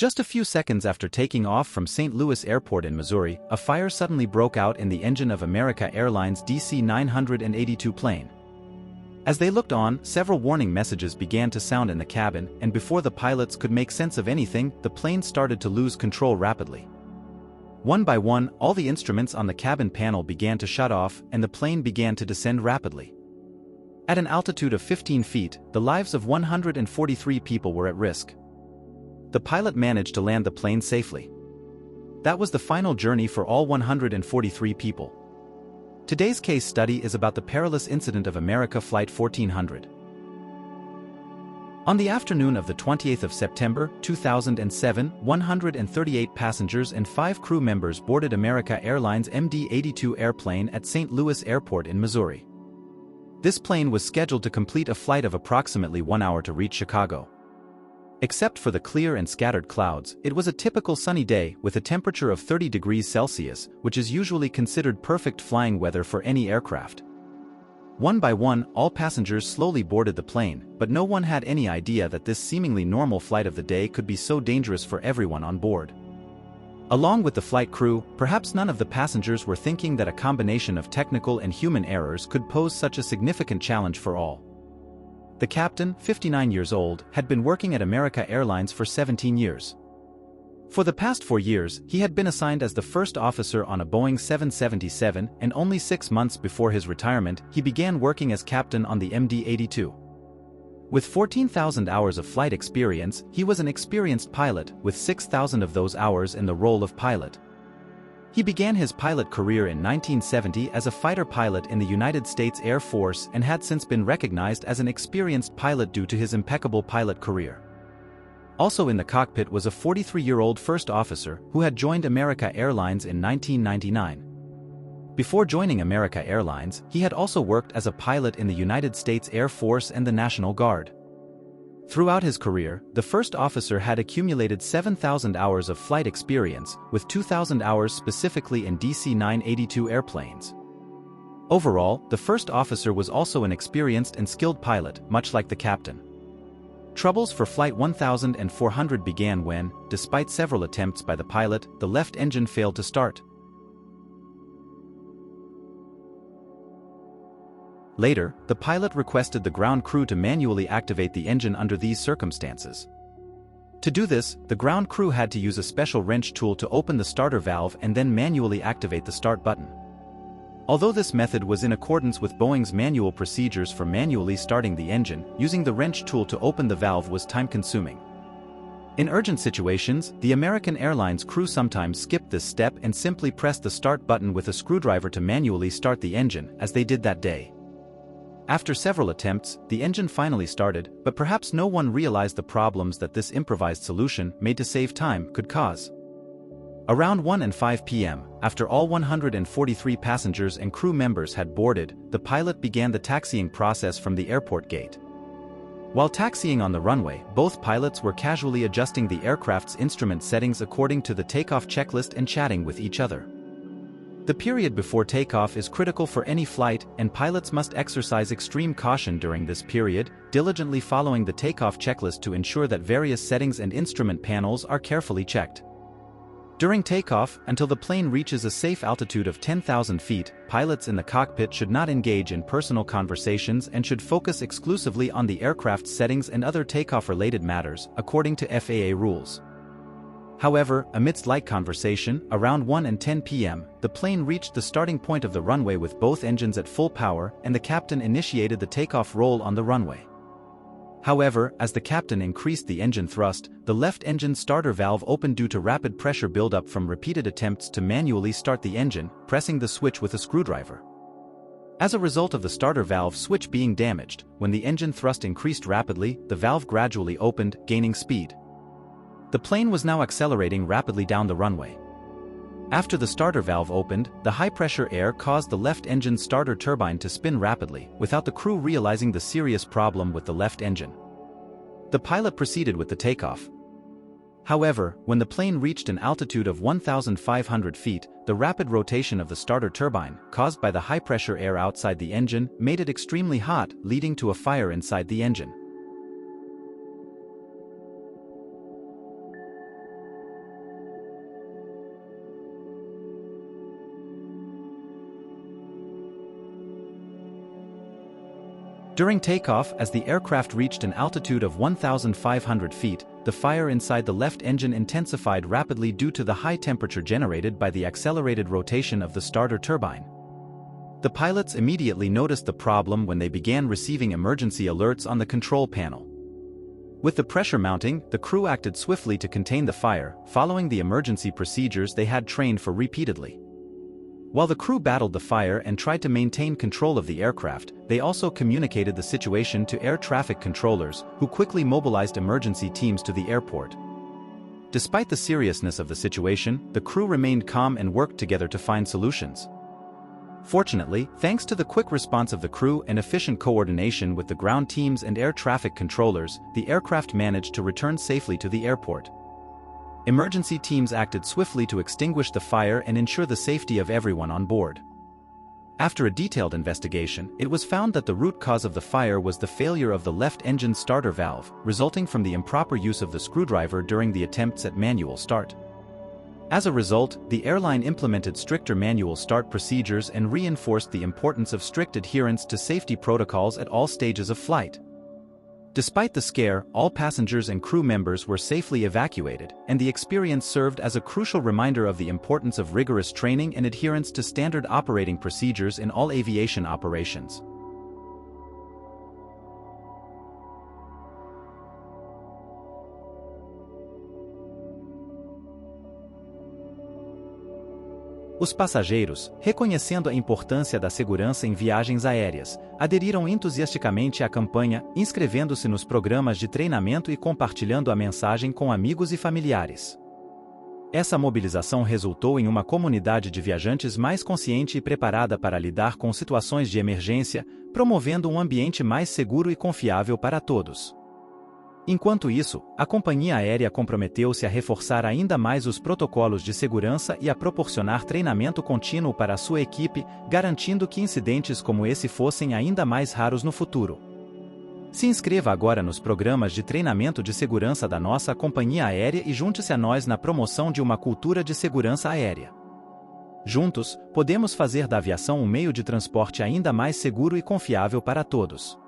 Just a few seconds after taking off from St. Louis Airport in Missouri, a fire suddenly broke out in the engine of American Airlines DC-9-82 plane. As they looked on, several warning messages began to sound in the cabin, and before the pilots could make sense of anything, the plane started to lose control rapidly. One by one, all the instruments on the cabin panel began to shut off, and the plane began to descend rapidly. At an altitude of 15 feet, the lives of 143 people were at risk. The pilot managed to land the plane safely. That was the final journey for all 143 people. Today's case study is about the perilous incident of America Flight 1400. On the afternoon of the 28th of September, 2007, 138 passengers and 5 crew members boarded American Airlines MD-82 airplane at St. Louis Airport in Missouri. This plane was scheduled to complete a flight of approximately 1 hour to reach Chicago. Except for the clear and scattered clouds, it was a typical sunny day with a temperature of 30 degrees Celsius, which is usually considered perfect flying weather for any aircraft. One by one, all passengers slowly boarded the plane, but no one had any idea that this seemingly normal flight of the day could be so dangerous for everyone on board. Along with the flight crew, perhaps none of the passengers were thinking that a combination of technical and human errors could pose such a significant challenge for all. The captain, 59 years old, had been working at American Airlines for 17 years. For the past 4 years, he had been assigned as the first officer on a Boeing 777, and only 6 months before his retirement, he began working as captain on the MD-82. With 14,000 hours of flight experience, he was an experienced pilot, with 6,000 of those hours in the role of pilot. He began his pilot career in 1970 as a fighter pilot in the United States Air Force and had since been recognized as an experienced pilot due to his impeccable pilot career. Also in the cockpit was a 43-year-old first officer who had joined American Airlines in 1999. Before joining American Airlines, he had also worked as a pilot in the United States Air Force and the National Guard. Throughout his career, the first officer had accumulated 7,000 hours of flight experience, with 2,000 hours specifically in DC-9-82 airplanes. Overall, the first officer was also an experienced and skilled pilot, much like the captain. Troubles for Flight 1400 began when, despite several attempts by the pilot, the left engine failed to start. Later, the pilot requested the ground crew to manually activate the engine under these circumstances. To do this, the ground crew had to use a special wrench tool to open the starter valve and then manually activate the start button. Although this method was in accordance with Boeing's manual procedures for manually starting the engine, using the wrench tool to open the valve was time-consuming. In urgent situations, the American Airlines crew sometimes skipped this step and simply pressed the start button with a screwdriver to manually start the engine, as they did that day. After several attempts, the engine finally started, but perhaps no one realized the problems that this improvised solution, made to save time, could cause. Around 1:05 p.m., after all 143 passengers and crew members had boarded, the pilot began the taxiing process from the airport gate. While taxiing on the runway, both pilots were casually adjusting the aircraft's instrument settings according to the takeoff checklist and chatting with each other. The period before takeoff is critical for any flight, and pilots must exercise extreme caution during this period, diligently following the takeoff checklist to ensure that various settings and instrument panels are carefully checked. During takeoff, until the plane reaches a safe altitude of 10,000 feet, pilots in the cockpit should not engage in personal conversations and should focus exclusively on the aircraft's settings and other takeoff-related matters, according to FAA rules. However, amidst light conversation, around 1:10 p.m., the plane reached the starting point of the runway with both engines at full power, and the captain initiated the takeoff roll on the runway. However, as the captain increased the engine thrust, the left engine starter valve opened due to rapid pressure buildup from repeated attempts to manually start the engine, pressing the switch with a screwdriver. As a result of the starter valve switch being damaged, when the engine thrust increased rapidly, the valve gradually opened, gaining speed. The plane was now accelerating rapidly down the runway. After the starter valve opened, the high-pressure air caused the left engine starter turbine to spin rapidly, without the crew realizing the serious problem with the left engine. The pilot proceeded with the takeoff. However, when the plane reached an altitude of 1,500 feet, the rapid rotation of the starter turbine, caused by the high-pressure air outside the engine, made it extremely hot, leading to a fire inside the engine. During takeoff, as the aircraft reached an altitude of 1,500 feet, the fire inside the left engine intensified rapidly due to the high temperature generated by the accelerated rotation of the starter turbine. The pilots immediately noticed the problem when they began receiving emergency alerts on the control panel. With the pressure mounting, the crew acted swiftly to contain the fire, following the emergency procedures they had trained for repeatedly. While the crew battled the fire and tried to maintain control of the aircraft, they also communicated the situation to air traffic controllers, who quickly mobilized emergency teams to the airport. Despite the seriousness of the situation, the crew remained calm and worked together to find solutions. Fortunately, thanks to the quick response of the crew and efficient coordination with the ground teams and air traffic controllers, the aircraft managed to return safely to the airport. Emergency teams acted swiftly to extinguish the fire and ensure the safety of everyone on board. After a detailed investigation, it was found that the root cause of the fire was the failure of the left engine starter valve, resulting from the improper use of the screwdriver during the attempts at manual start. As a result, the airline implemented stricter manual start procedures and reinforced the importance of strict adherence to safety protocols at all stages of flight. Despite the scare, all passengers and crew members were safely evacuated, and the experience served as a crucial reminder of the importance of rigorous training and adherence to standard operating procedures in all aviation operations. Os passageiros, reconhecendo a importância da segurança em viagens aéreas, aderiram entusiasticamente à campanha, inscrevendo-se nos programas de treinamento e compartilhando a mensagem com amigos e familiares. Essa mobilização resultou em uma comunidade de viajantes mais consciente e preparada para lidar com situações de emergência, promovendo um ambiente mais seguro e confiável para todos. Enquanto isso, a companhia aérea comprometeu-se a reforçar ainda mais os protocolos de segurança e a proporcionar treinamento contínuo para a sua equipe, garantindo que incidentes como esse fossem ainda mais raros no futuro. Se inscreva agora nos programas de treinamento de segurança da nossa companhia aérea e junte-se a nós na promoção de uma cultura de segurança aérea. Juntos, podemos fazer da aviação um meio de transporte ainda mais seguro e confiável para todos.